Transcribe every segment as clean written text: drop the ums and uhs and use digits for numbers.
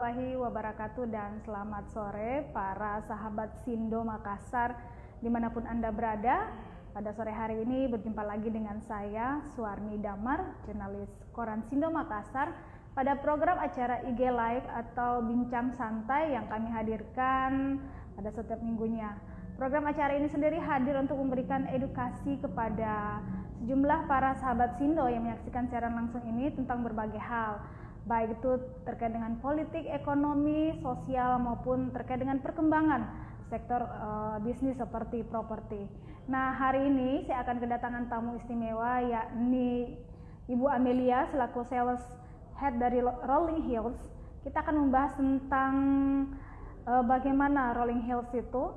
warahmatullahi wabarakatuh dan selamat sore para sahabat Sindo Makassar dimanapun Anda berada. Pada sore hari ini berjumpa lagi dengan saya Suarni Damar, jurnalis Koran Sindo Makassar pada program acara IG Live atau Bincang Santai yang kami hadirkan pada setiap minggunya. Program acara ini sendiri hadir untuk memberikan edukasi kepada sejumlah para sahabat Sindo yang menyaksikan siaran langsung ini tentang berbagai hal, baik itu terkait dengan politik, ekonomi, sosial maupun terkait dengan perkembangan sektor bisnis seperti properti. Nah, hari ini saya akan kedatangan tamu istimewa yakni Ibu Amelia selaku sales head dari Rolling Hills. Kita akan membahas tentang bagaimana Rolling Hills itu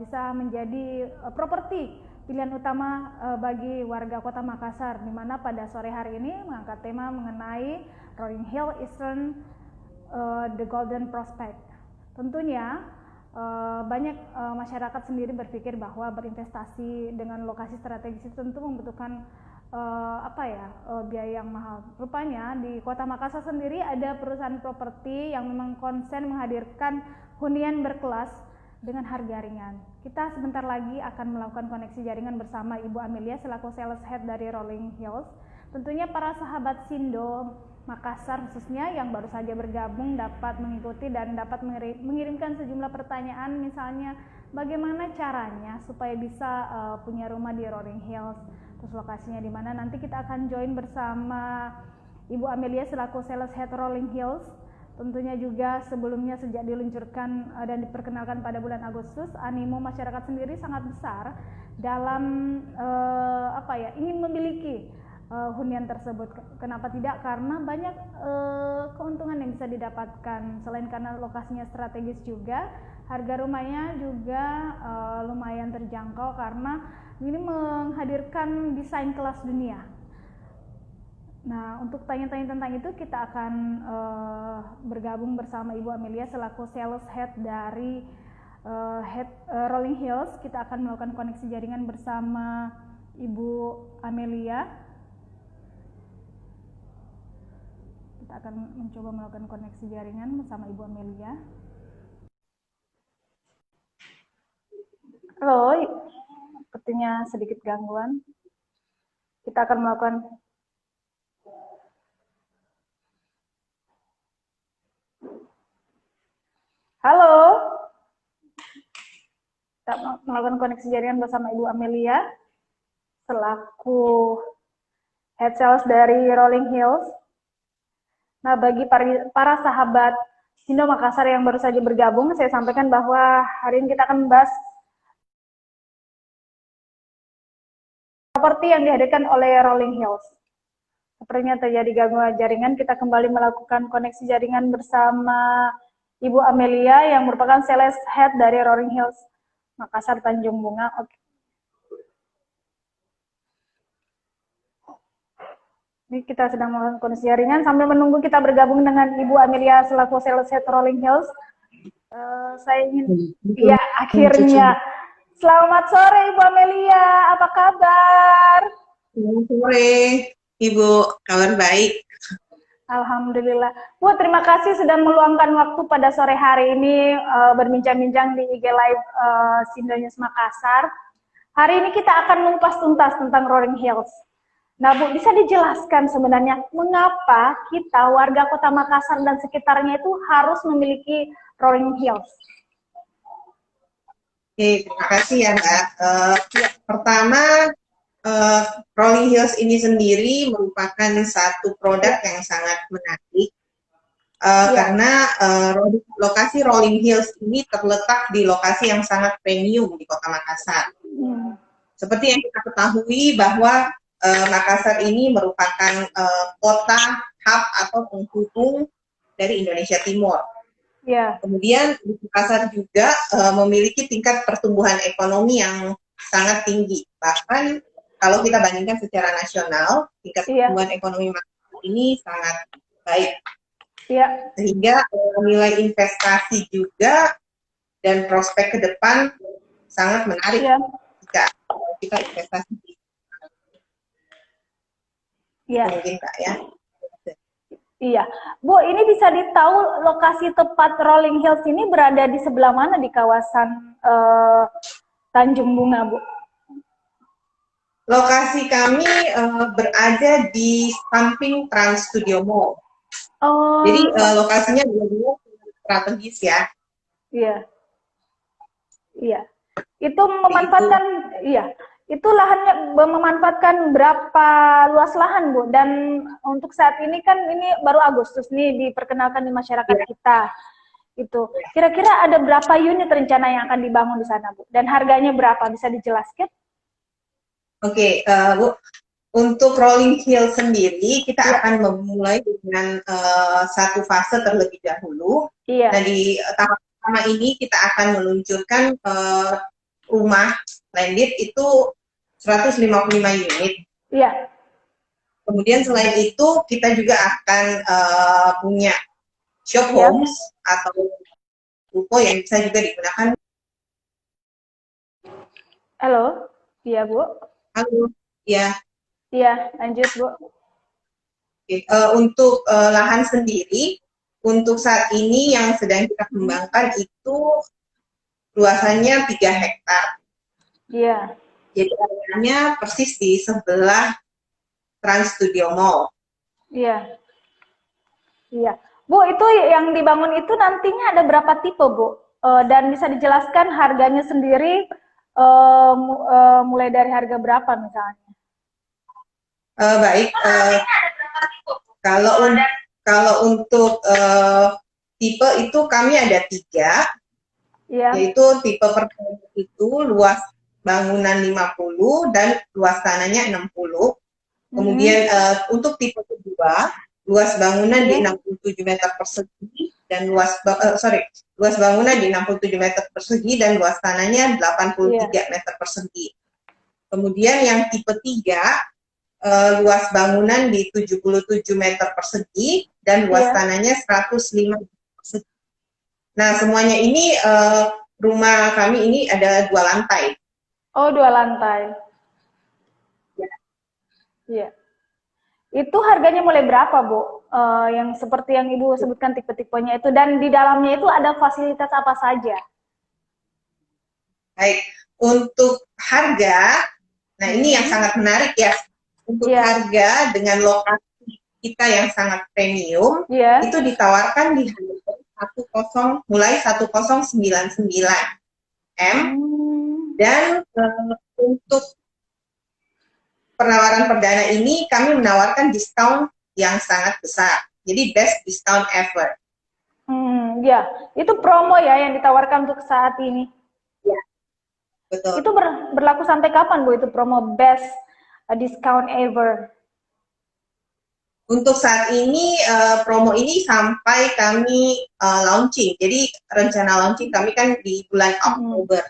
bisa menjadi properti pilihan utama bagi warga Kota Makassar, di mana pada sore hari ini mengangkat tema mengenai Rolling Hills Eastern The Golden Prospect. Tentunya banyak masyarakat sendiri berpikir bahwa berinvestasi dengan lokasi strategis itu tentu membutuhkan biaya yang mahal. Rupanya di Kota Makassar sendiri ada perusahaan properti yang memang konsen menghadirkan hunian berkelas dengan harga ringan. Kita sebentar lagi akan melakukan koneksi jaringan bersama Ibu Amelia selaku sales head dari Rolling Hills. Tentunya para sahabat Sindo Makassar khususnya yang baru saja bergabung dapat mengikuti dan dapat mengirimkan sejumlah pertanyaan, misalnya bagaimana caranya supaya bisa punya rumah di Rolling Hills, terus lokasinya di mana. Nanti kita akan join bersama Ibu Amelia selaku sales head Rolling Hills. Tentunya juga sebelumnya sejak diluncurkan dan diperkenalkan pada bulan Agustus, animo masyarakat sendiri sangat besar dalam ingin memiliki hunian tersebut. Kenapa tidak? Karena banyak keuntungan yang bisa didapatkan. Selain karena lokasinya strategis juga, harga rumahnya juga lumayan terjangkau karena ini menghadirkan desain kelas dunia. Nah, untuk tanya-tanya tentang itu kita akan bergabung bersama Ibu Amelia selaku sales head dari Rolling Hills. Kita akan melakukan koneksi jaringan bersama Ibu Amelia. Kita akan mencoba melakukan koneksi jaringan bersama Ibu Amelia. Halo, sepertinya sedikit gangguan. Kita akan melakukan Halo, kita melakukan koneksi jaringan bersama Ibu Amelia selaku head sales dari Rolling Hills. Nah, bagi para sahabat Sindo Makassar yang baru saja bergabung, saya sampaikan bahwa hari ini kita akan membahas properti yang dihadirkan oleh Rolling Hills. Sepertinya terjadi gangguan jaringan, kita kembali melakukan koneksi jaringan bersama Ibu Amelia yang merupakan sales head dari Rolling Hills Makassar Tanjung Bunga. Oke. Ini kita sedang melakukan koneksi jaringan sambil menunggu kita bergabung dengan Ibu Amelia selaku sales head Rolling Hills. Saya ingin, ya akhirnya. Selamat sore Ibu Amelia, apa kabar? Selamat sore Ibu, kabar baik. Alhamdulillah. Bu, terima kasih sudah meluangkan waktu pada sore hari ini berbincang-bincang di IG Live Sindo News Makassar. Hari ini kita akan mengupas tuntas tentang Rolling Hills. Nah, Bu, bisa dijelaskan sebenarnya mengapa kita warga Kota Makassar dan sekitarnya itu harus memiliki Rolling Hills? Oke, terima kasih ya Mbak. Pertama, Rolling Hills ini sendiri merupakan satu produk yang sangat menarik karena lokasi Rolling Hills ini terletak di lokasi yang sangat premium di Kota Makassar. Seperti yang kita ketahui bahwa Makassar ini merupakan kota hub atau penghubung dari Indonesia Timur. Kemudian di Makassar juga memiliki tingkat pertumbuhan ekonomi yang sangat tinggi. Bahkan kalau kita bandingkan secara nasional, tingkat pertumbuhan ekonomi Makassar ini sangat baik. Sehingga nilai investasi juga dan prospek ke depan sangat menarik jika kita investasi di mungkin Kak ya. Iya, Bu, ini bisa ditahu lokasi tepat Rolling Hills ini berada di sebelah mana di kawasan Tanjung Bunga, Bu? Lokasi kami berada di samping Trans Studio Mall. Jadi Oh, lokasinya benar-benar strategis ya. iya, iya. Itu memanfaatkan, iya. Itu lahannya memanfaatkan berapa luas lahan, Bu? Dan untuk saat ini kan ini baru Agustus nih diperkenalkan di masyarakat Ya. kita. Itu kira-kira ada berapa unit rencana yang akan dibangun di sana, Bu? Dan harganya berapa? Bisa dijelaskan? Oke, Bu. Untuk Rolling Hill sendiri, kita Iya. akan memulai dengan satu fase terlebih dahulu. Iya. Nah, di tahap pertama ini kita akan meluncurkan rumah landed itu 155 unit. Iya. Kemudian selain itu, kita juga akan punya shop Iya. homes atau ruko yang bisa juga digunakan. Halo? Iya, Bu. Halo, ya. Iya, lanjut, Bu. Oke, untuk lahan sendiri, untuk saat ini yang sedang kita kembangkan itu luasannya 3 hektar. Iya. Jadi areanya persis di sebelah Trans Studio Mall. Iya. Iya. Bu, itu yang dibangun itu nantinya ada berapa tipe, Bu? Dan bisa dijelaskan harganya sendiri mulai dari harga berapa misalnya? Baik, kalau untuk tipe itu kami ada 3, Iya. yaitu tipe pertama itu luas bangunan 50 dan luas tanahnya 60. Kemudian untuk tipe kedua, luas bangunan di 67 meter persegi dan luas bangunan di 67 meter persegi dan luas tanahnya 83 meter persegi. Kemudian yang tipe 3, luas bangunan di 77 meter persegi dan luas tanahnya 105 meter persegi. Nah, semuanya ini rumah kami ini ada 2 lantai. Oh, 2 lantai. Iya. Itu harganya mulai berapa, Bu? Yang seperti yang Ibu sebutkan tipe-tipenya itu, dan di dalamnya itu ada fasilitas apa saja? Baik, untuk harga, nah ini yang sangat menarik ya. Untuk harga dengan lokasi kita yang sangat premium, itu ditawarkan di harga mulai 1099 M. Dan untuk penawaran perdana ini kami menawarkan diskon yang sangat besar. Jadi best discount ever. Ya, itu promo ya yang ditawarkan untuk saat ini. Ya, betul. Itu berlaku sampai kapan, Bu? Itu promo best discount ever. Untuk saat ini promo ini sampai kami launching. Jadi rencana launching kami kan di bulan Oktober.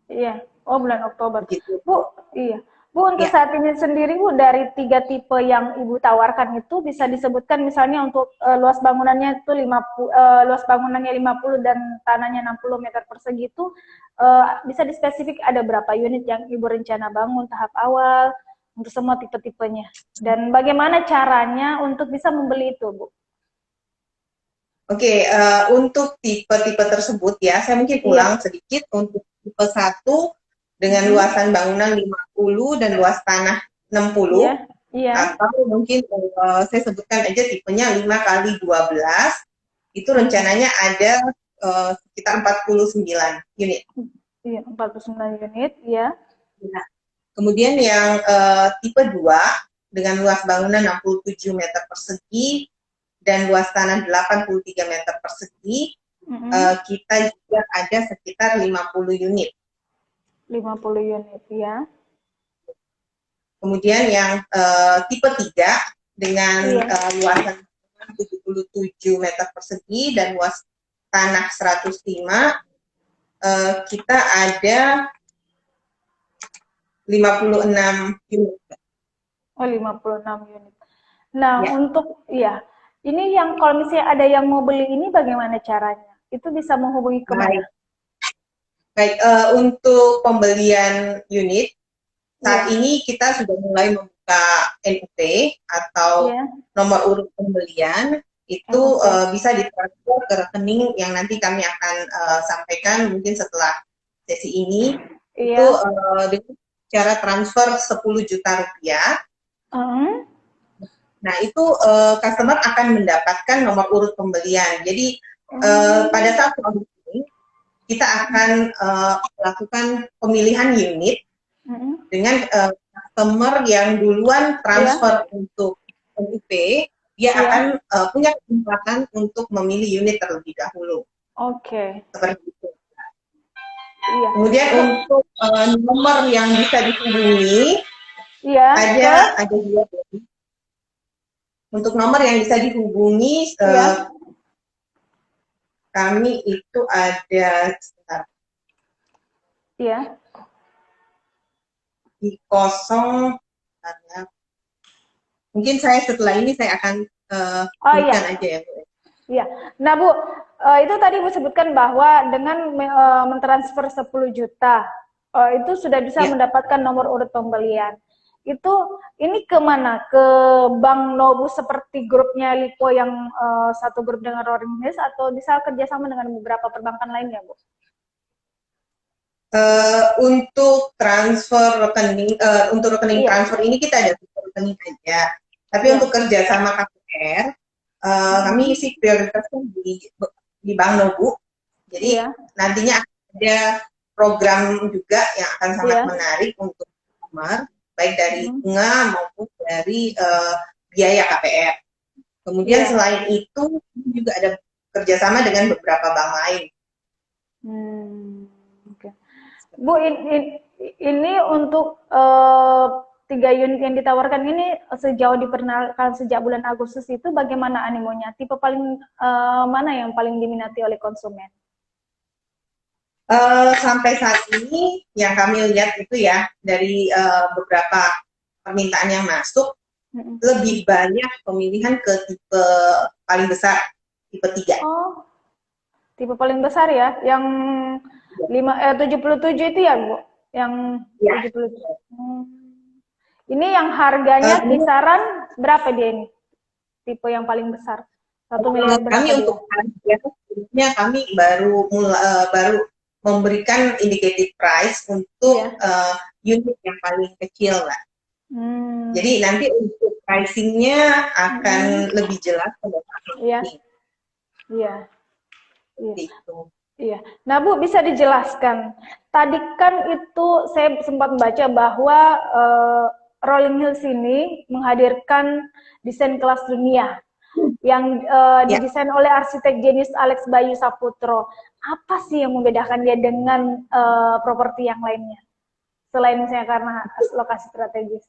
Iya, oh bulan Oktober. Gitu. Bu, iya. Bu, untuk saat ini sendiri, Bu, dari 3 tipe yang Ibu tawarkan itu bisa disebutkan misalnya untuk luas bangunannya itu 50 dan tanahnya 60 meter persegi itu bisa dispesifik ada berapa unit yang Ibu rencana bangun tahap awal untuk semua tipe-tipenya. Dan bagaimana caranya untuk bisa membeli itu, Bu? Oke, untuk tipe-tipe tersebut ya, saya mungkin ulang sedikit. Untuk tipe 1 dengan luasan bangunan 50 dan luas tanah 60. Atau mungkin saya sebutkan aja tipenya 5x12. Itu rencananya ada sekitar 49 unit. Iya, 49 unit, ya. Nah, kemudian yang tipe 2 dengan luas bangunan 67 meter persegi dan luas tanah 83 meter persegi, kita juga ada sekitar 50 unit. 50 unit, ya. Kemudian yang tipe 3 dengan luasan 77 meter persegi dan luas tanah 105, kita ada 56 unit. Oh, 56 unit. Nah, untuk ini yang kalau misalnya ada yang mau beli ini bagaimana caranya? Itu bisa menghubungi kemana? Baik, untuk pembelian unit saat ini kita sudah mulai membuka membuka NUP atau Iya. nomor urut pembelian itu bisa ditransfer ke rekening yang nanti kami akan sampaikan mungkin setelah sesi ini. Iya. Itu dengan cara transfer 10 juta rupiah. Nah, itu customer akan mendapatkan nomor urut pembelian. Jadi pada saat ini kita akan melakukan pemilihan unit dengan customer yang duluan transfer untuk NUP, dia akan punya kesempatan untuk memilih unit terlebih dahulu. Oke. Seperti itu. Iya. Kemudian untuk nomor yang bisa dihubungi, ada dua. Untuk nomor yang bisa dihubungi, kami itu ada Iya. di kosong. Mungkin saya setelah ini saya akan sebutkan aja ya Bu. Iya. Nah Bu, itu tadi Bu sebutkan bahwa dengan mentransfer 10 juta itu sudah bisa mendapatkan nomor urut pembelian. Itu ini kemana? Ke Bank Nobu seperti grupnya Lipo yang satu grup dengan Roaring Hills atau bisa kerjasama dengan beberapa perbankan lainnya, Bu? Untuk transfer rekening, untuk rekening transfer ini kita ada rekening aja. Tapi untuk kerjasama KPR, kami sih prioritasnya di Bank Nobu. Jadi nantinya ada program juga yang akan sangat menarik untuk customer, baik dari bunga maupun dari biaya KPR. Kemudian selain itu juga ada kerjasama dengan beberapa bank lain. Bu, ini untuk 3 unit yang ditawarkan ini sejauh diperkenalkan sejak bulan Agustus itu bagaimana animonya? Tipe paling mana yang paling diminati oleh konsumen? Sampai saat ini yang kami lihat itu ya dari beberapa permintaan yang masuk lebih banyak pemilihan ke tipe paling besar, tipe 3. Oh, tipe paling besar ya, yang 77 itu ya Bu? Yang 77. Ini yang harganya kisaran berapa dia ini? Tipe yang paling besar. 1 miliar berapa kami dia? untuk harganya kami baru memberikan indicative price untuk unit yang paling kecil lah. Jadi nanti untuk pricingnya akan lebih jelas pada saat ini. Iya. Gitu. Iya. Nah Bu, bisa dijelaskan. Tadi kan itu saya sempat membaca bahwa Rolling Hills ini menghadirkan desain kelas dunia yang didesain oleh arsitek jenius Alex Bayu Saputro. Apa sih yang membedakan dia dengan properti yang lainnya? Selain misalnya karena lokasi strategis.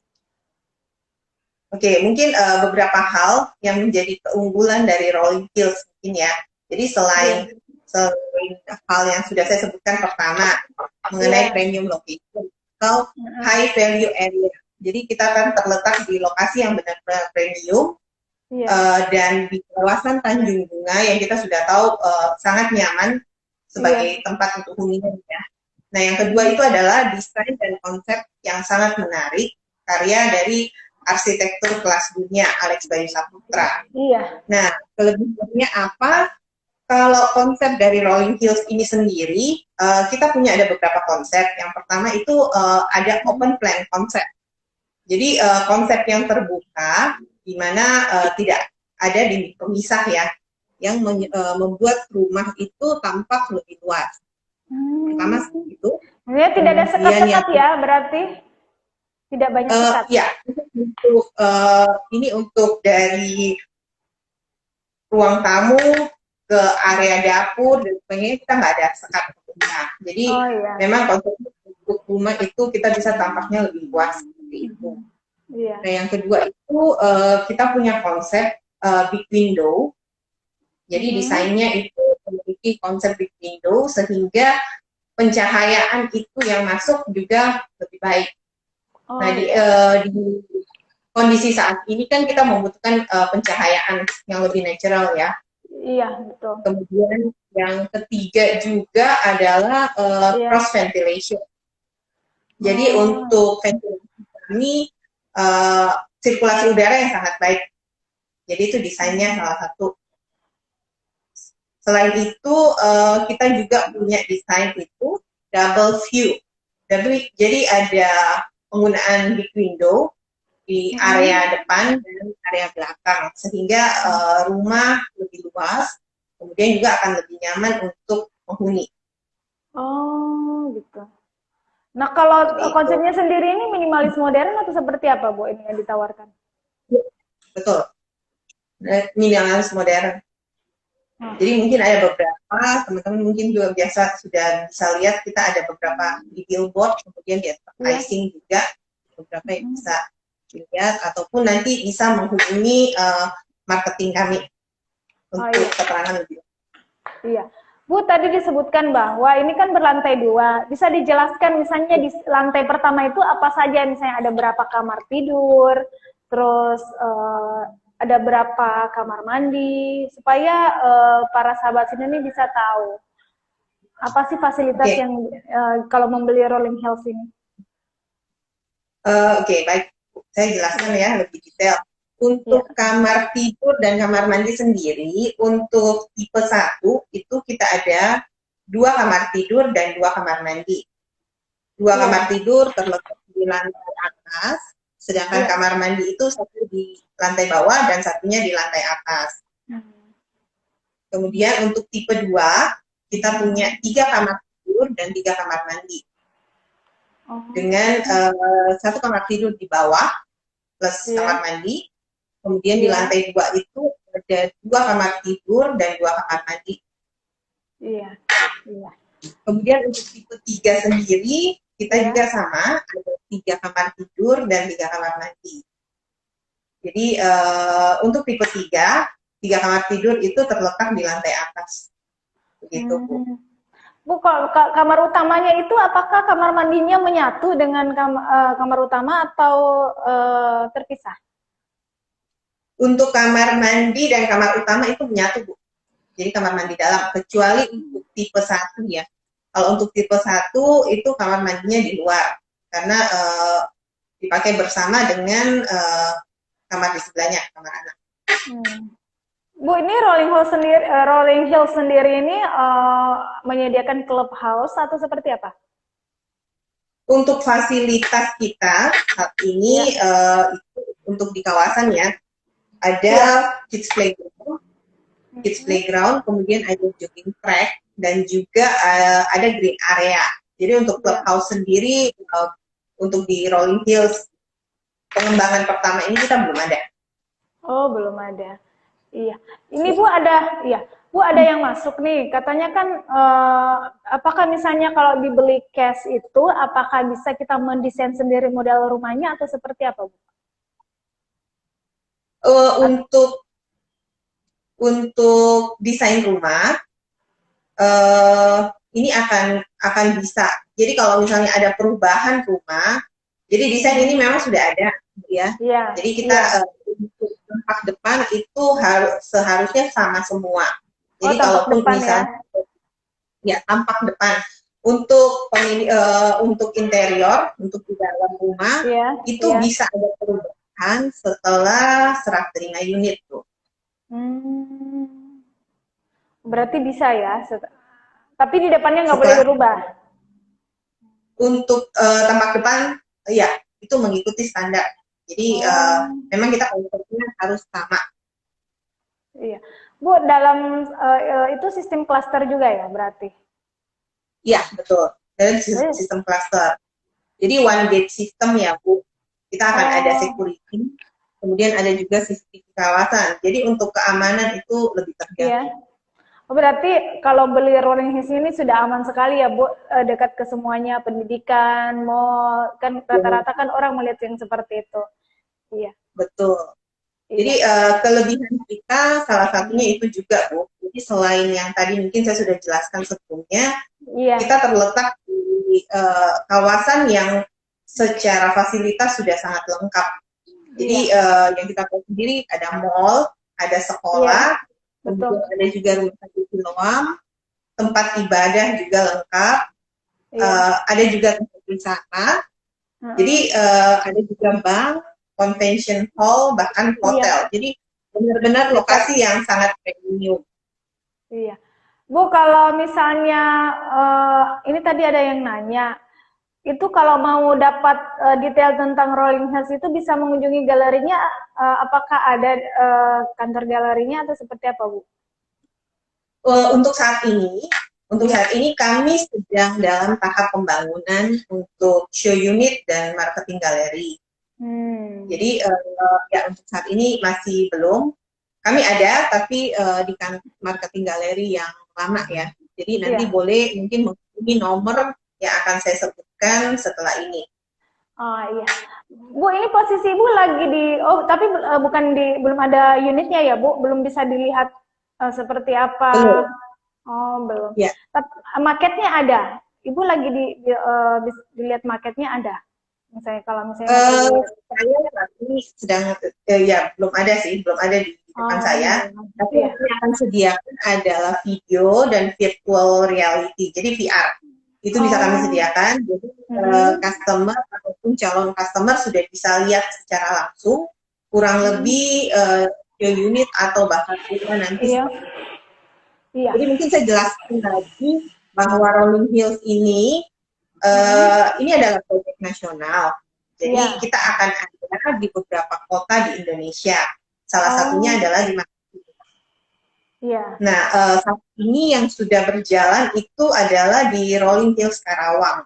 Oke, mungkin beberapa hal yang menjadi keunggulan dari Rolling Hills mungkin ya. Jadi selain hal yang sudah saya sebutkan pertama mengenai premium location atau high value area. Jadi kita kan terletak di lokasi yang benar-benar premium dan di kawasan Tanjung Bunga yang kita sudah tahu sangat nyaman sebagai tempat untuk hunian ya. Nah yang kedua itu adalah desain dan konsep yang sangat menarik karya dari arsitektur kelas dunia Alex Bayu Saputra. Nah kelebihannya apa? Kalau konsep dari Rolling Hills ini sendiri, kita punya ada beberapa konsep. Yang pertama itu ada open plan konsep. Jadi konsep yang terbuka, di mana tidak ada dinding pemisah ya, yang membuat rumah itu tampak lebih luas. Pertama seperti itu. Ya, tidak ada sekat-sekat ya, berarti tidak banyak sekat. Ya, untuk ini untuk dari ruang tamu ke area dapur dan sebagainya kita nggak ada sekat rumah. Jadi memang konsep untuk rumah itu kita bisa tampaknya lebih luas seperti itu. Nah yang kedua itu kita punya konsep big window. Jadi desainnya itu memiliki konsep big window sehingga pencahayaan itu yang masuk juga lebih baik. Nah di kondisi saat ini kan kita membutuhkan pencahayaan yang lebih natural ya. Iya, betul. Kemudian yang ketiga juga adalah cross ventilation. Jadi untuk ventilasi kami sirkulasi udara yang sangat baik. Jadi itu desainnya salah satu. Selain itu kita juga punya desain itu double view. Jadi ada penggunaan big window di area depan dan area belakang, sehingga rumah lebih luas, kemudian juga akan lebih nyaman untuk penghuni. Oh, gitu. Nah, kalau konsepnya sendiri ini minimalis modern atau seperti apa, Bu, ini yang ditawarkan? Betul, minimalis modern. Jadi mungkin ada beberapa, teman-teman mungkin juga biasa sudah bisa lihat, kita ada beberapa di billboard, kemudian di advertising juga, beberapa yang bisa dilihat, ataupun nanti bisa menghubungi marketing kami untuk keterangan lebih. Iya. Bu, tadi disebutkan bahwa ini kan berlantai 2. Bisa dijelaskan misalnya di lantai pertama itu apa saja, misalnya ada berapa kamar tidur, terus ada berapa kamar mandi, supaya para sahabat sini bisa tahu apa sih fasilitas yang kalau membeli Rolling Hills ini. Oke, baik. Saya jelaskan ya lebih detail. Untuk kamar tidur dan kamar mandi sendiri, untuk tipe 1 itu kita ada 2 kamar tidur dan 2 kamar mandi. 2 kamar tidur terletak di lantai atas, sedangkan kamar mandi itu satu di lantai bawah dan satunya di lantai atas. Kemudian untuk tipe 2, kita punya 3 kamar tidur dan 3 kamar mandi. Dengan 1 kamar tidur di bawah plus kamar mandi. Kemudian di lantai 2 itu ada 2 kamar tidur dan 2 kamar mandi. Iya. Kemudian untuk tipe 3 sendiri, kita juga sama, ada 3 kamar tidur dan 3 kamar mandi. Jadi untuk tipe 3 kamar tidur itu terletak di lantai atas. Begitu, Bu. Bu, kamar utamanya itu apakah kamar mandinya menyatu dengan kamar utama atau terpisah? Untuk kamar mandi dan kamar utama itu menyatu, Bu. Jadi kamar mandi dalam, kecuali untuk tipe 1 ya. Kalau untuk tipe 1 itu kamar mandinya di luar, karena dipakai bersama dengan kamar di sebelahnya, kamar anak. Bu, ini Rolling Hills sendiri ini menyediakan clubhouse atau seperti apa? Untuk fasilitas kita saat ini itu untuk di kawasan ya, ada kids playground, kemudian ada jogging track, dan juga ada green area. Jadi untuk clubhouse sendiri, untuk di Rolling Hills pengembangan pertama ini kita belum ada. Oh, belum ada. Iya. Ini Bu ada yang masuk nih. Katanya kan apakah misalnya kalau dibeli cash itu apakah bisa kita mendesain sendiri model rumahnya atau seperti apa, Bu? Untuk desain rumah ini akan bisa. Jadi kalau misalnya ada perubahan rumah, jadi desain ini memang sudah ada, ya. Jadi kita untuk tampak depan itu seharusnya sama semua. Jadi kalaupun misalnya tampak depan untuk interior, untuk di dalam rumah itu bisa ada perubahan setelah serah terima unit tuh. Berarti bisa ya, tapi di depannya nggak boleh berubah. Untuk tampak depan, ya itu mengikuti standar. Jadi memang kita konsepnya harus sama. Iya, Bu, dalam itu sistem cluster juga ya berarti? Iya, betul. Dalam sistem cluster. Jadi one gate system ya, Bu. Kita akan ada security, kemudian ada juga CCTV kawasan. Jadi untuk keamanan itu lebih terjaga. Berarti kalau beli Rolling Hills ini sudah aman sekali ya, Bu, dekat ke semuanya, pendidikan, mall, kan rata-rata kan orang melihat yang seperti itu. Iya. Betul. Jadi kelebihan kita salah satunya itu juga, Bu. Jadi selain yang tadi mungkin saya sudah jelaskan sebelumnya, kita terletak di kawasan yang secara fasilitas sudah sangat lengkap. Jadi yang kita tahu sendiri ada mall, ada sekolah, kemudian ada juga rumah sakit Siloam, tempat ibadah juga lengkap, ada juga tempat wisata, jadi ada juga bank, convention hall, bahkan hotel. Jadi benar-benar lokasi yang sangat premium. Iya. Bu, kalau misalnya ini tadi ada yang nanya, itu kalau mau dapat detail tentang Rolling Hills itu bisa mengunjungi galerinya, apakah ada kantor galerinya atau seperti apa, Bu? Untuk saat ini kami sedang dalam tahap pembangunan untuk show unit dan marketing galeri. Jadi ya untuk saat ini masih belum. Kami ada, tapi di marketing galeri yang lama ya. Jadi nanti boleh mungkin menghubungi nomor yang akan saya sebutkan setelah ini. Oh iya, Bu, ini posisi Bu lagi di, tapi bukan belum ada unitnya ya, Bu, belum bisa dilihat seperti apa. Belum. Oh belum. Ya. Tapi marketnya ada. Ibu lagi dilihat marketnya ada. Misalnya kalau misalnya saya nanti sedang ya belum ada di depan saya. Tapi yang akan sediakan adalah video dan virtual reality. Jadi VR. Itu bisa kami sediakan. Jadi customer ataupun calon customer sudah bisa lihat secara langsung kurang lebih unit atau bahkan nanti. Iya. Jadi mungkin saya jelaskan lagi bahwa Rolling Hills ini adalah proyek nasional. Jadi kita akan ada di beberapa kota di Indonesia. Salah satunya adalah di Makassar. Iya. Nah, saat ini yang sudah berjalan itu adalah di Rolling Hills Karawang.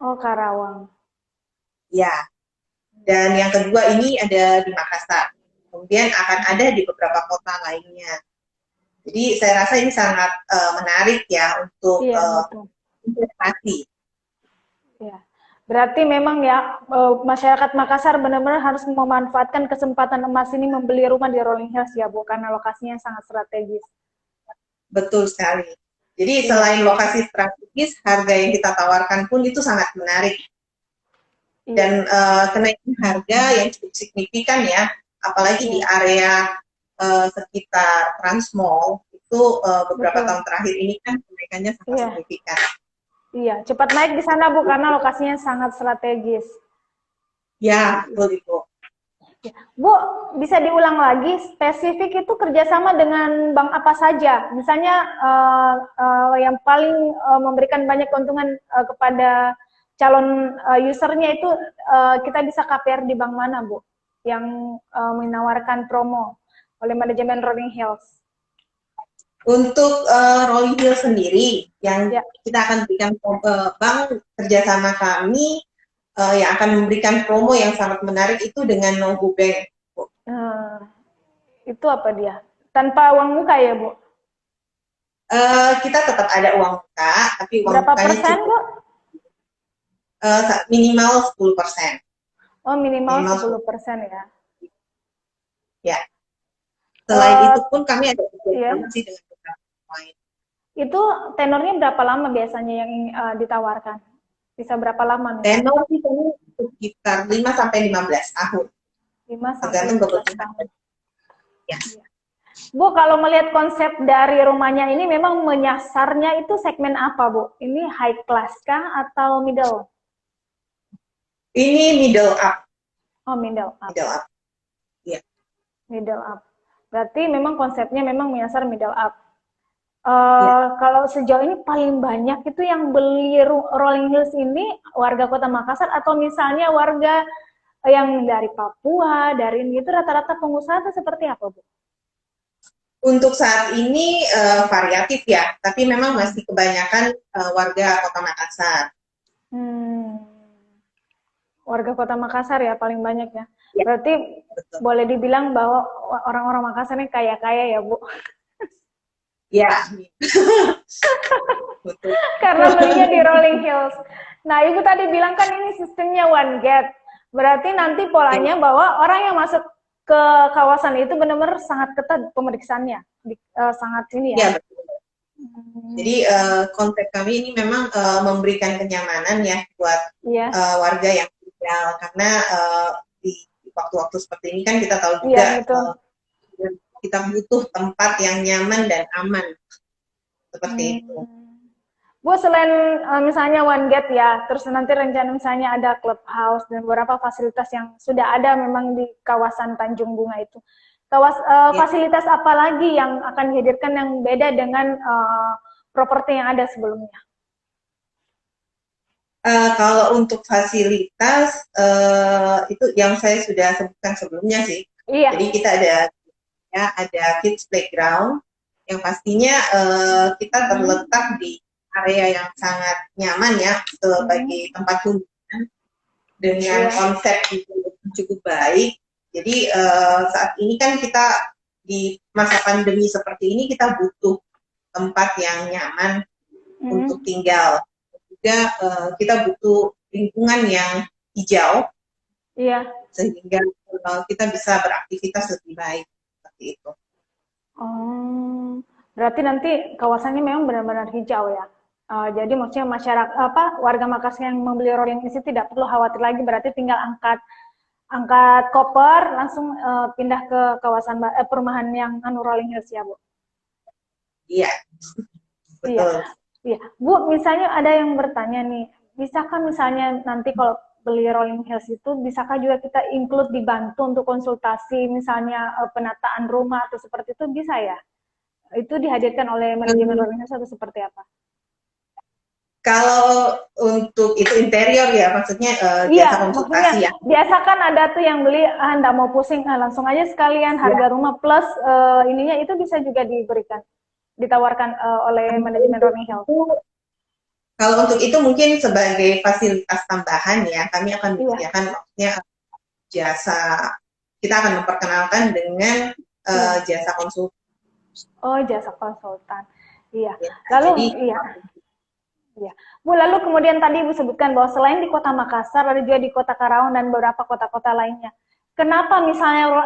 Oh, Karawang. Ya. Dan yang kedua ini ada di Makassar. Kemudian akan ada di beberapa kota lainnya. Jadi saya rasa ini sangat menarik ya untuk investasi. Ya, berarti memang ya masyarakat Makassar benar-benar harus memanfaatkan kesempatan emas ini membeli rumah di Rolling Hills ya Bu, karena lokasinya sangat strategis. Betul sekali. Jadi selain lokasi strategis, harga yang kita tawarkan pun itu sangat menarik. Dan kenaikan harga yang cukup signifikan ya, apalagi di area sekitar Transmall itu beberapa tahun terakhir ini kan kenaikannya sangat signifikan. Iya, cepat naik di sana Bu karena lokasinya sangat strategis. Ya, betul itu. Bu, bisa diulang lagi spesifik itu kerjasama dengan bank apa saja? Misalnya yang paling memberikan banyak keuntungan kepada calon usernya itu kita bisa KPR di bank mana Bu? Yang menawarkan promo oleh manajemen Rolling Hills. Untuk Rolling Hills sendiri, yang kita akan berikan bank kerjasama kami yang akan memberikan promo yang sangat menarik itu dengan Nobu Bank. Itu apa dia? Tanpa uang muka ya Bu? Kita tetap ada uang muka, tapi uang berapa mukanya persen Bu? Minimal 10%. Oh minimal 10% ya? Ya. Selain itu pun kami ada masih dengan beberapa lain. Itu tenornya berapa lama biasanya yang ditawarkan? Bisa berapa lama? Tenor itu sekitar 5-15 tahun. 5-15 tahun. Ya. Bu, kalau melihat konsep dari rumahnya ini memang menyasarnya itu segmen apa, Bu? Ini high class kah atau middle? Ini middle up. Oh, middle up. Middle up. Iya. Middle up. Berarti memang konsepnya memang menyasar middle up. Kalau sejauh ini paling banyak itu yang beli Rolling Hills ini warga Kota Makassar atau misalnya warga yang dari Papua, dari itu rata-rata pengusaha itu seperti apa, Bu? Untuk saat ini variatif ya, tapi memang masih kebanyakan warga Kota Makassar. Warga Kota Makassar ya paling banyak ya. Berarti betul. Boleh dibilang bahwa orang-orang Makassar ini kaya-kaya ya, Bu? Ya. Betul. Karena belinya di Rolling Hills. Nah, Ibu tadi bilang kan ini sistemnya one gate. Berarti nanti polanya bahwa orang yang masuk ke kawasan itu benar-benar sangat ketat pemeriksaannya. Sangat ini ya. Ya, betul. Jadi konsep kami ini memang memberikan kenyamanan ya buat warga yang tinggal. Karena di waktu-waktu seperti ini kan kita tahu juga kita butuh tempat yang nyaman dan aman seperti itu. Bu, Bu, selain misalnya One Gate ya, terus nanti rencana misalnya ada clubhouse dan beberapa fasilitas yang sudah ada memang di kawasan Tanjung Bunga itu. Ya. Fasilitas apa lagi yang akan dihadirkan yang beda dengan properti yang ada sebelumnya? Kalau untuk fasilitas itu yang saya sudah sebutkan sebelumnya sih. Iya. Jadi kita ada kids playground yang pastinya kita terletak di area yang sangat nyaman ya sebagai tempat hunian dengan konsep itu cukup baik. Jadi saat ini kan kita di masa pandemi seperti ini kita butuh tempat yang nyaman untuk tinggal. Juga kita butuh lingkungan yang hijau, sehingga kita bisa beraktivitas lebih baik seperti itu. Oh, berarti nanti kawasannya memang benar-benar hijau ya. Jadi maksudnya masyarakat warga Makassar yang membeli Rolling Hills tidak perlu khawatir lagi, berarti tinggal angkat koper langsung pindah ke kawasan perumahan yang Rolling Hills ya, Bu. Iya. Betul. Iya. Bu, misalnya ada yang bertanya nih, bisakah misalnya nanti kalau beli Rolling Hills itu, bisakah juga kita include dibantu untuk konsultasi misalnya penataan rumah atau seperti itu, bisa ya? Itu dihadirkan oleh manajemen Rolling Hills atau seperti apa? Kalau untuk itu interior ya, maksudnya jasa konsultasi ya. Biasa kan ada tuh yang beli, nggak mau pusing, langsung aja sekalian harga rumah plus ininya itu bisa juga ditawarkan oleh manajemen Rolling Hills. Kalau untuk itu mungkin sebagai fasilitas tambahan ya, kami akan menyediakan maksudnya jasa, kita akan memperkenalkan dengan jasa konsultan. Oh, jasa konsultan. Iya. Lalu Iya. Bu, lalu kemudian tadi Ibu sebutkan bahwa selain di Kota Makassar, ada juga di Kota Karawang dan beberapa kota-kota lainnya. Kenapa misalnya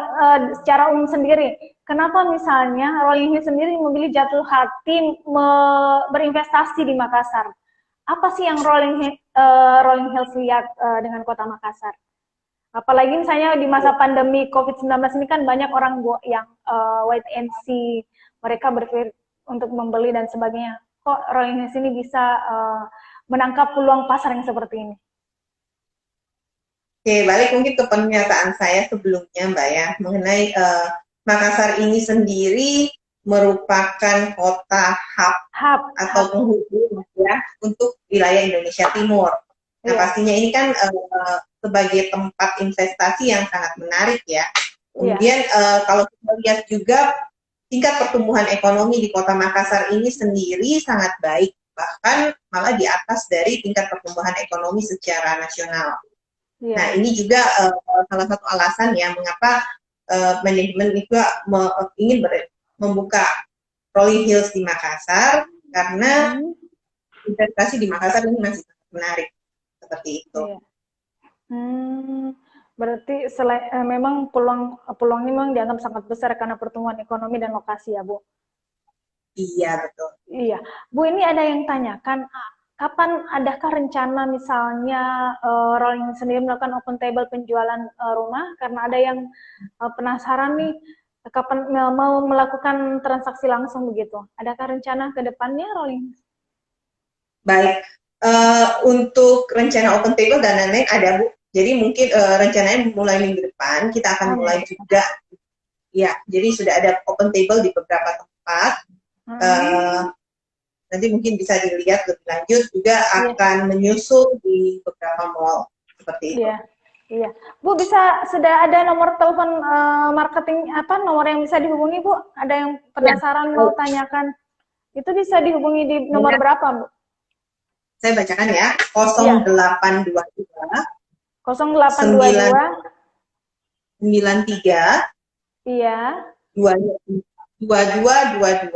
secara umum sendiri, kenapa misalnya Rolling Hills sendiri memilih jatuh hati berinvestasi di Makassar? Apa sih yang Rolling Hills lihat dengan Kota Makassar? Apalagi misalnya di masa pandemi COVID-19 ini kan banyak orang yang wait and see, mereka berpikir untuk membeli dan sebagainya. Kok Rolling Hills ini bisa menangkap peluang pasar yang seperti ini? Oke, balik mungkin ke pernyataan saya sebelumnya, Mbak ya, mengenai Makassar ini sendiri merupakan kota hub atau penghubung ya untuk wilayah Indonesia Timur. Nah, pastinya ini kan sebagai tempat investasi yang sangat menarik ya. Kemudian kalau kita lihat juga tingkat pertumbuhan ekonomi di Kota Makassar ini sendiri sangat baik, bahkan malah di atas dari tingkat pertumbuhan ekonomi secara nasional. Nah, ini juga salah satu alasan ya mengapa manajemen juga ingin membuka Rolling Hills di Makassar, karena investasi di Makassar ini masih sangat menarik seperti itu. Berarti memang peluang ini memang dianggap sangat besar karena pertumbuhan ekonomi dan lokasi ya, Bu? Iya, betul. Iya. Bu, ini ada yang tanyakan, kapan adakah rencana misalnya Rolling sendiri melakukan open table penjualan rumah? Karena ada yang penasaran nih, kapan mau melakukan transaksi langsung begitu. Adakah rencana ke depannya Rolling? Baik. Untuk rencana open table dan lain-lain ada, Bu. Jadi mungkin rencananya mulai minggu depan kita akan mulai juga. Ya, jadi sudah ada open table di beberapa tempat. Nanti mungkin bisa dilihat lebih lanjut, juga akan menyusul di beberapa mall seperti itu. Iya. Bu, sudah ada nomor telepon marketing nomor yang bisa dihubungi, Bu? Ada yang penasaran mau tanyakan? Itu bisa dihubungi di nomor berapa, Bu? Saya bacakan ya, 0822 0822 93 iya 2222 90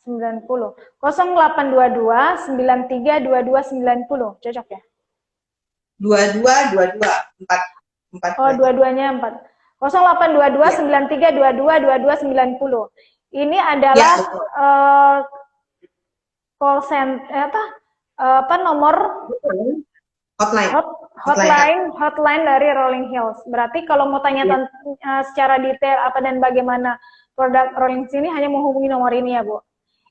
0822 93 2290, cocok ya? 2222 4. Oh, dua-duanya 4. 0822 93 22 2290. Ini adalah call center nomor hotline dari Rolling Hills. Berarti kalau mau tanya secara detail apa dan bagaimana produk Rolling Hills ini hanya menghubungi nomor ini ya, Bu.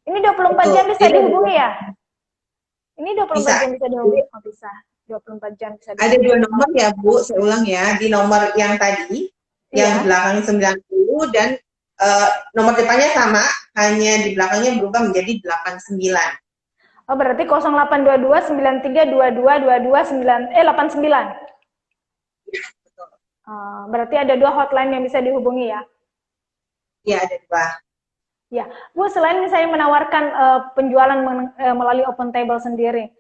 Ini 24 Betul. jam bisa Jadi dihubungi ya? Ini 24 bisa. jam bisa dihubungi? Oh, bisa. 24 jam bisa Ada dihubungi. 2 nomor ya Bu, saya ulang ya. Di nomor yang tadi, yang di Iya. belakangnya 90 dan nomor depannya sama, hanya di belakangnya berubah menjadi 89. Oh, berarti 0822 9322 89. Betul. Berarti ada 2 hotline yang bisa dihubungi ya? Iya, ada 2. Ya, Bu, selain misalnya menawarkan penjualan melalui open table sendiri,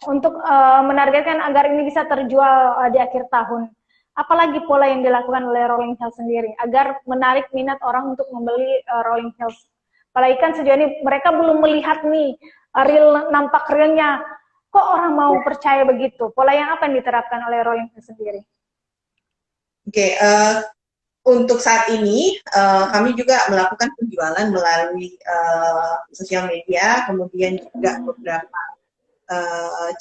untuk menargetkan agar ini bisa terjual di akhir tahun, apalagi pola yang dilakukan oleh Rolling Hills sendiri agar menarik minat orang untuk membeli Rolling Hills? Apalagi kan sejauh ini mereka belum melihat nih nampak realnya. Kok orang mau percaya begitu? Pola yang apa yang diterapkan oleh Rolling Hills sendiri? Oke, untuk saat ini kami juga melakukan penjualan melalui sosial media, kemudian juga beberapa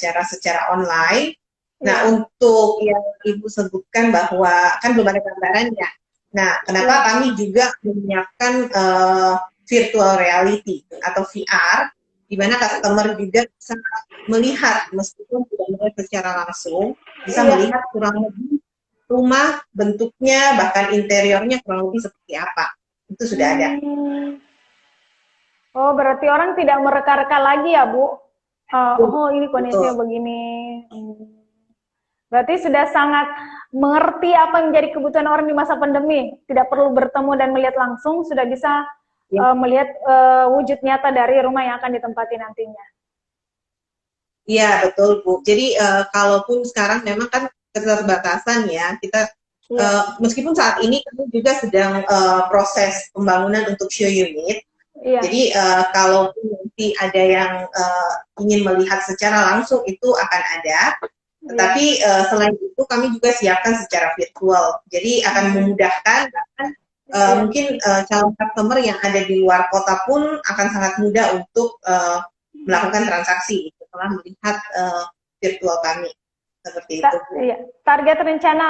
cara secara online. Nah, untuk yang Ibu sebutkan bahwa kan belum ada gambarannya. Nah, kenapa kami juga menyiapkan virtual reality atau VR, di mana customer juga bisa melihat meskipun tidak melihat secara langsung, bisa melihat kurang lebih rumah, bentuknya, bahkan interiornya kurang lebih seperti apa. Itu sudah ada. Oh, berarti orang tidak mereka-reka lagi ya, Bu? Oh, ini kondisinya begini. Berarti sudah sangat mengerti apa yang menjadi kebutuhan orang di masa pandemi. Tidak perlu bertemu dan melihat langsung, sudah bisa melihat wujud nyata dari rumah yang akan ditempati nantinya. Iya, betul, Bu. Jadi, kalaupun sekarang memang kan keterbatasan ya, kita meskipun saat ini kami juga sedang proses pembangunan untuk show unit. Jadi, kalaupun nanti ada yang ingin melihat secara langsung itu akan ada. Tetapi selain itu kami juga siapkan secara virtual. Jadi akan memudahkan bahkan mungkin calon customer yang ada di luar kota pun akan sangat mudah untuk melakukan transaksi setelah melihat virtual kami. Seperti itu. Iya. Target rencana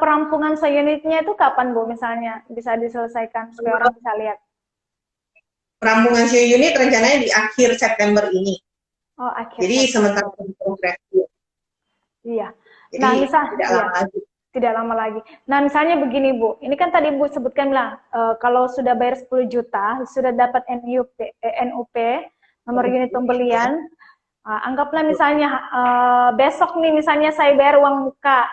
perampungan seunitnya itu kapan, Bu? Misalnya bisa diselesaikan supaya orang bisa lihat. Perampungan show unit rencananya di akhir September ini. Oh, akhir Jadi September. sementara progres. Iya. Jadi Nah, misal tidak lama lagi. Tidak lama lagi. Nah, misalnya begini, Bu. Ini kan tadi Bu sebutkan lah, kalau sudah bayar 10 juta, sudah dapat NUP, nomor unit pembelian. Anggaplah misalnya besok nih, misalnya saya bayar uang muka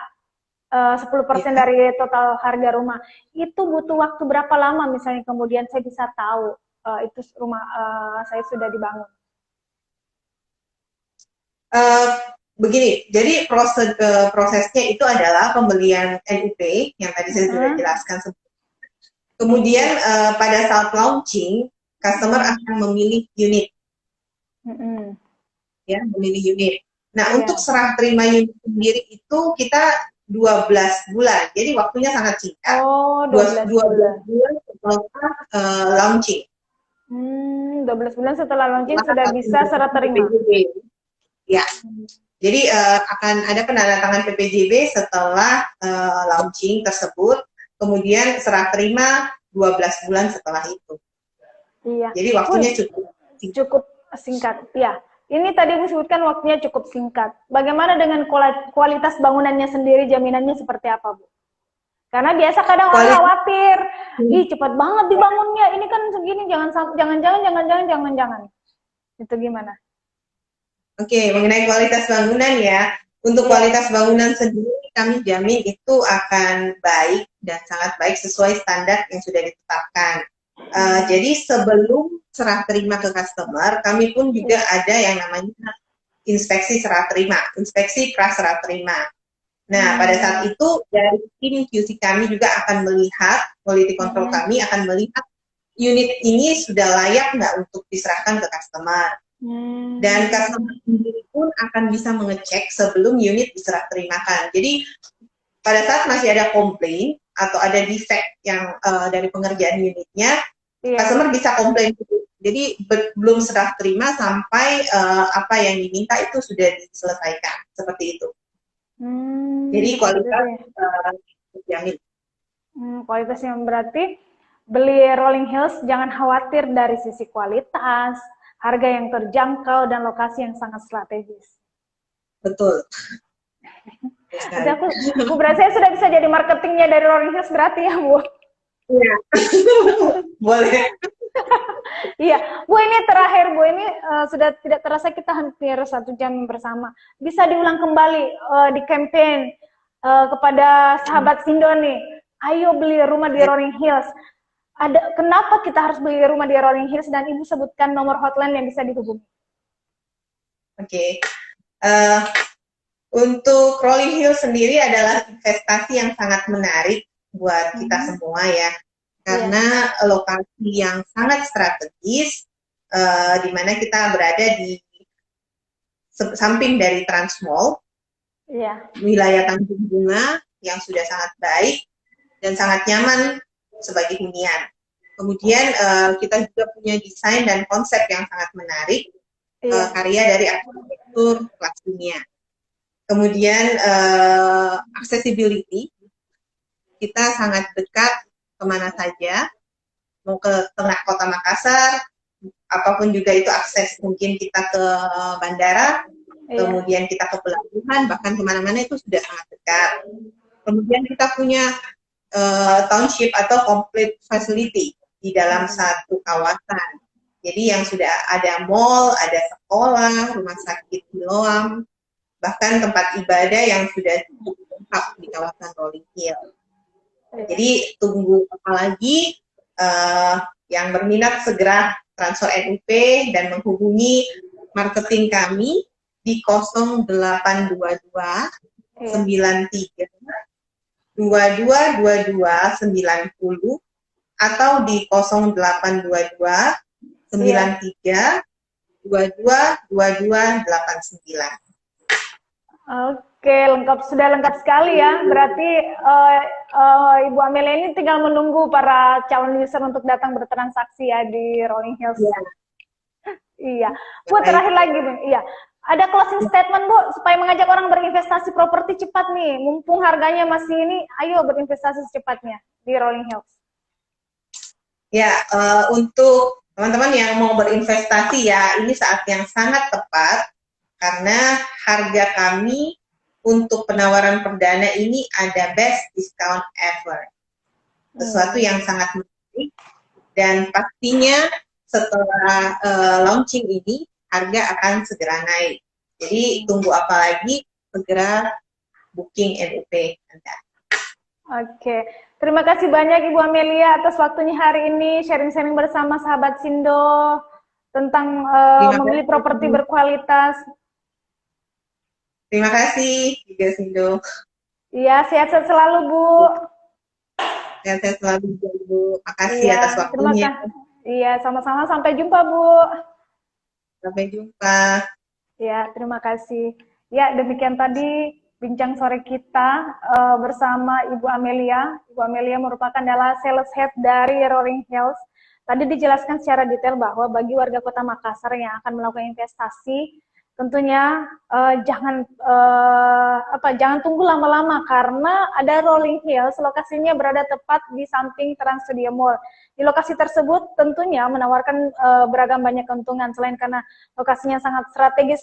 10% dari total harga rumah. Itu butuh waktu berapa lama misalnya kemudian saya bisa tahu itu rumah saya sudah dibangun? Begini, jadi prosesnya itu adalah pembelian NUP yang tadi saya sudah jelaskan sebelumnya. Kemudian pada saat launching, customer akan memilih unit, ya, memilih unit. Nah, untuk serah terima unit sendiri itu kita 12 bulan, jadi waktunya sangat singkat. Oh, 12 bulan setelah launching. 12 bulan setelah launching sudah bisa serah terima. Ya. Jadi akan ada penandatangan PPJB setelah launching tersebut, kemudian serah terima 12 bulan setelah itu. Iya. Jadi waktunya cukup singkat. Ya. Ini tadi disebutkan waktunya cukup singkat. Bagaimana dengan kualitas bangunannya sendiri, jaminannya seperti apa, Bu? Karena biasa kadang orang khawatir, ih cepat banget dibangunnya, ini kan segini, jangan. Itu gimana? Oke, mengenai kualitas bangunan ya. Untuk kualitas bangunan sendiri kami jamin itu akan baik dan sangat baik sesuai standar yang sudah ditetapkan. Jadi sebelum serah terima ke customer, kami pun juga ada yang namanya inspeksi serah terima, inspeksi pra serah terima. Nah, pada saat itu dari tim QC kami juga akan melihat, quality control kami akan melihat unit ini sudah layak nggak untuk diserahkan ke customer. Dan customer sendiri pun akan bisa mengecek sebelum unit diserah terimakan. Jadi pada saat masih ada komplain atau ada defect yang dari pengerjaan unitnya, customer bisa komplain. Jadi belum serah terima sampai apa yang diminta itu sudah diselesaikan. Seperti itu. Jadi kualitas terjamin. Kualitasnya berarti beli Rolling Hills jangan khawatir dari sisi kualitas, harga yang terjangkau, dan lokasi yang sangat strategis. Betul. Jadi aku berasa saya sudah bisa jadi marketingnya dari Rolling Hills berarti ya, Bu? Iya. Boleh. Iya, Bu, ini terakhir, Bu, ini sudah tidak terasa kita hampir 1 jam bersama. Bisa diulang kembali di campaign kepada sahabat Sindo nih, ayo beli rumah di Rolling Hills. Kenapa kita harus beli rumah di Rolling Hills, dan Ibu sebutkan nomor hotline yang bisa dihubungi. Oke. Untuk Rolling Hills sendiri adalah investasi yang sangat menarik buat kita semua ya, karena lokasi yang sangat strategis, di mana kita berada di samping dari Transmall, wilayah Tanjung Bunga yang sudah sangat baik dan sangat nyaman sebagai hunian. Kemudian kita juga punya desain dan konsep yang sangat menarik, karya dari arsitektur kelas dunia. Kemudian accessibility, kita sangat dekat kemana saja, mau ke tengah kota Makassar, apapun juga itu akses, mungkin kita ke bandara, kemudian kita ke pelabuhan, bahkan kemana-mana itu sudah sangat dekat. Kemudian kita punya township atau complete facility di dalam satu kawasan. Jadi yang sudah ada mall, ada sekolah, rumah sakit Siloam, bahkan tempat ibadah yang sudah cukup lengkap di kawasan Rolling Hill. Jadi tunggu apa lagi, yang berminat segera transfer NUP dan menghubungi marketing kami di 0822 93 2222 90 atau di 0822 93 22 22 89. Oke, sudah lengkap sekali ya. Berarti Ibu Amelia ini tinggal menunggu para calon user untuk datang bertransaksi ya di Rolling Hills. Iya. Bu, terakhir lagi nih. Iya. Ada closing statement, Bu, supaya mengajak orang berinvestasi properti cepat nih. Mumpung harganya masih ini, ayo berinvestasi secepatnya di Rolling Hills. Ya, untuk teman-teman yang mau berinvestasi ya, ini saat yang sangat tepat. Karena harga kami untuk penawaran perdana ini ada best discount ever. Sesuatu yang sangat menarik, dan pastinya setelah launching ini harga akan segera naik. Jadi tunggu apa lagi, segera booking NUP Anda. Oke, terima kasih banyak Ibu Amelia atas waktunya hari ini sharing-sharing bersama sahabat Sindo tentang memilih properti berkualitas. Terima kasih juga Sindo. Iya, sehat-sehat selalu Bu. Sehat-sehat selalu Bu. Makasih atas waktunya. Iya, sama-sama. Sampai jumpa Bu. Sampai jumpa. Ya, terima kasih. Ya, demikian tadi bincang sore kita bersama Ibu Amelia. Ibu Amelia merupakan adalah sales head dari Rolling Hills. Tadi dijelaskan secara detail bahwa bagi warga Kota Makassar yang akan melakukan investasi, tentunya jangan tunggu lama-lama, karena ada Rolling Hills, lokasinya berada tepat di samping Trans Studio Mall. Di lokasi tersebut tentunya menawarkan beragam banyak keuntungan, selain karena lokasinya sangat strategis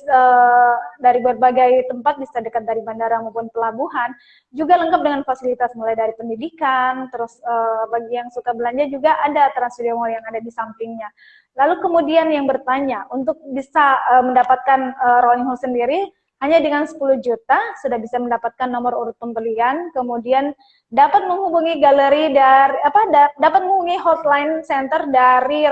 dari berbagai tempat, bisa dekat dari bandara maupun pelabuhan, juga lengkap dengan fasilitas mulai dari pendidikan, terus bagi yang suka belanja juga ada Trans Studio Mall yang ada di sampingnya. Lalu kemudian yang bertanya, untuk bisa mendapatkan Rolling Hills sendiri, hanya dengan 10 juta sudah bisa mendapatkan nomor urut pembelian, kemudian dapat menghubungi galeri dari dapat menghubungi hotline center dari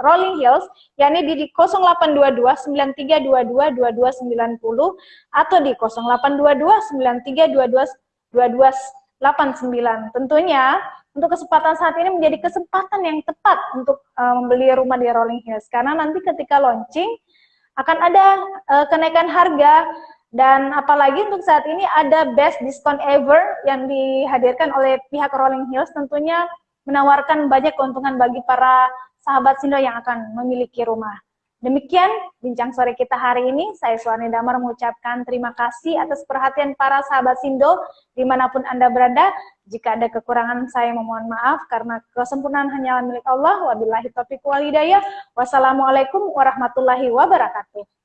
Rolling Hills, yakni di 0822 9322 2290 atau di 0822 9322 2289. Tentunya untuk kesempatan saat ini menjadi kesempatan yang tepat untuk membeli rumah di Rolling Hills, karena nanti ketika launching akan ada kenaikan harga, dan apalagi untuk saat ini ada best discount ever yang dihadirkan oleh pihak Rolling Hills, tentunya menawarkan banyak keuntungan bagi para sahabat Sindo yang akan memiliki rumah. Demikian bincang sore kita hari ini. Saya Suwani Damar mengucapkan terima kasih atas perhatian para sahabat Sindo dimanapun Anda berada. Jika ada kekurangan saya memohon maaf karena kesempurnaan hanyalah milik Allah. Wabillahi taufiq wal hidayah. Wassalamualaikum warahmatullahi wabarakatuh.